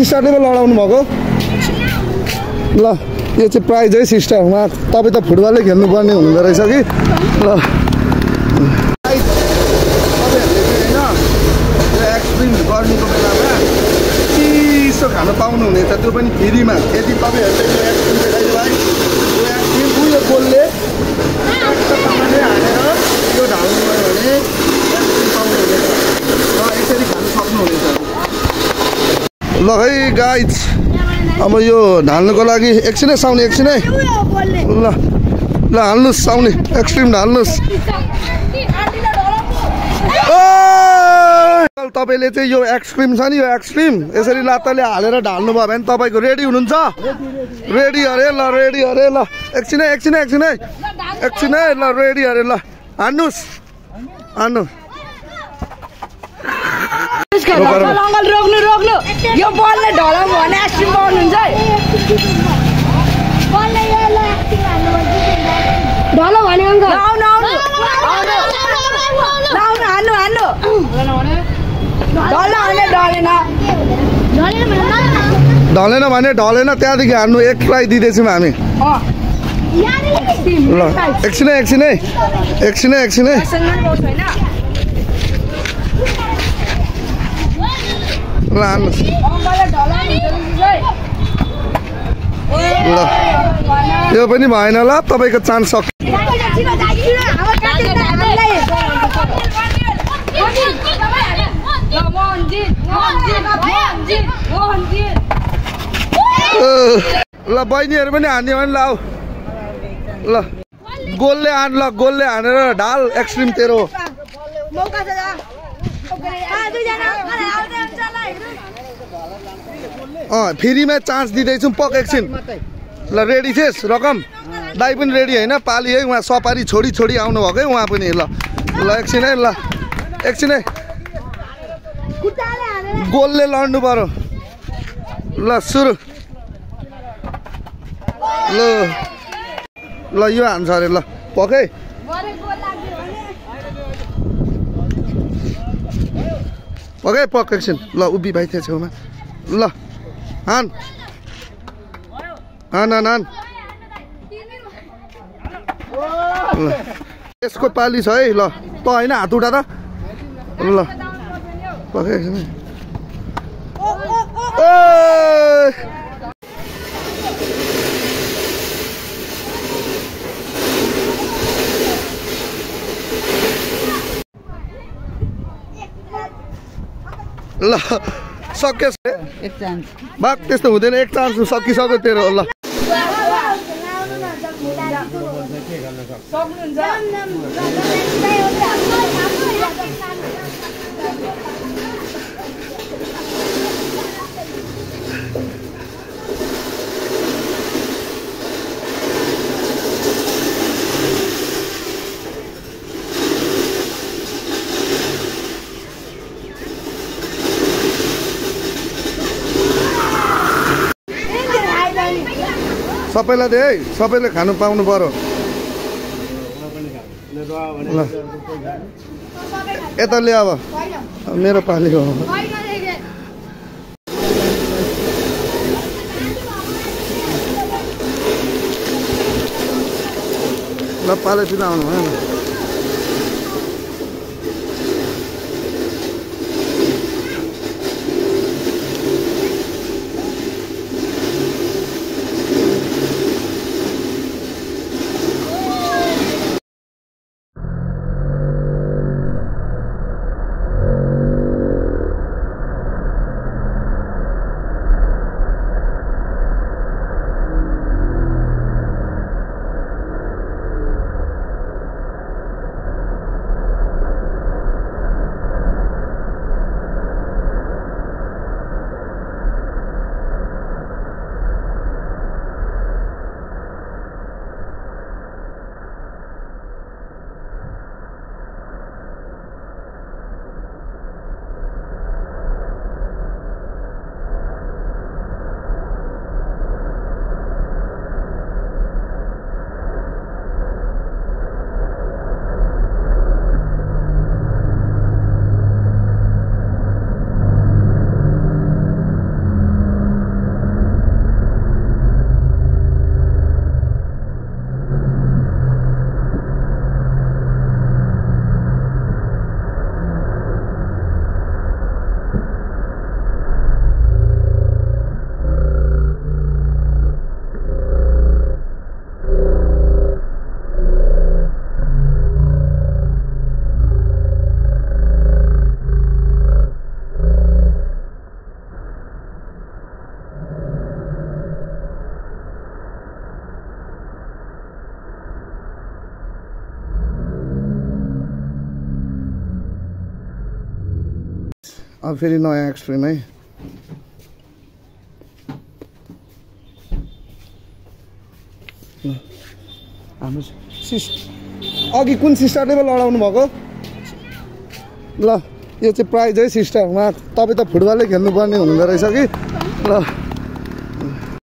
सिस्टरले पो लडाउनु भएको ल यो चाहिँ प्राइज है सिस्टर उहाँ तपाईँ त फुटबलै खेल्नुपर्ने हुँदो रहेछ कि ल एक्सट्रिम गर्नुको बेलामा चिसो खानु पाउनुहुनेछ त्यो पनि फ्रीमा यदि तपाईँहरूले यो एक्सट्रिम देखाइदियो भाइ यो एक्सट्रिम उयो गोलले हालेर यो ढाल्नु भयो भने एक्सट्रिम पाउनुहुनेछ र यसरी खानु सक्नुहुनेछ ल है गाइज अब यो ढाल्नुको लागि एकछिनै साउने एकछिनै ल ल हाल्नुहोस् साउने एक्सट्रिम ढाल्नुहोस् तपाईँले चाहिँ यो एक्सट्रिम छ नि यो एक्सट्रिम यसरी लात्ताले हालेर ढाल्नुभयो भने तपाईँको रेडी हुनुहुन्छ रेडी अरे ल रेडी अरे ल एकछिनै एकछिनै एकछिनै एकछिनै ल रेडी अरे ल हान्नुहोस् हान्नु रोक्नु रोक्नु यो बलले ढलाउ भने एक्सट्रिम पाउनुहुन्छ ढलाउ भने अङ्कल आउनु आउनु आउनु हान्नु हान्नु ढलेन भने ढलेन त्यहाँदेखि हान्नु एक ट्राई दिँदैछौँ हामी ल एकछिनै एकछिनै एकछिनै एकछिनै ल हान्नुहोस् ल यो पनि भएन ल तपाईँको चान्स सक्यो ल बहिनीहरू पनि हान्यो भने ल आऊ ल गोलले हान ल गोलले हानेर ढाल एक्सट्रिम तेरो फ्रीमा चान्स दिँदैछौँ पक एकछिन ल रेडी थिएस् रकम दाइ पनि रेडी होइन पाली है उहाँ सपारी छोडी छोडी आउनु भएको है उहाँ पनि ल ल एकछिन है ल एकछिन है गोलले लड्नु पर्यो ल सुरु ल ल यो हान्छ अरे ल पकै पकै पक एकछिन ल उभि भाइ थियो छेउमा ल हान हान हान हान ल यसको पाली छ है ल त होइन हात उठा त ल पकै एकछिन ल सक्यो बाघ त्यस्तो हुँदैन एक चान्स सकिसक्यो तेरो ल सबैलाई दे है सबैले खानु पाउनु पर्यो ल यता ले अब मेरो पाली हो ल पालेतिर आउनु भएन अब फेरि नयाँ एक्सट्रिम है। हाम्रो अघि कुन सिस्टरले पो लडाउनु भएको? ल यो चाहिँ प्राइज है सिस्टर। उहाँ तपाईँ त फुटबलै खेल्नुपर्ने हुँदो रहेछ कि। ल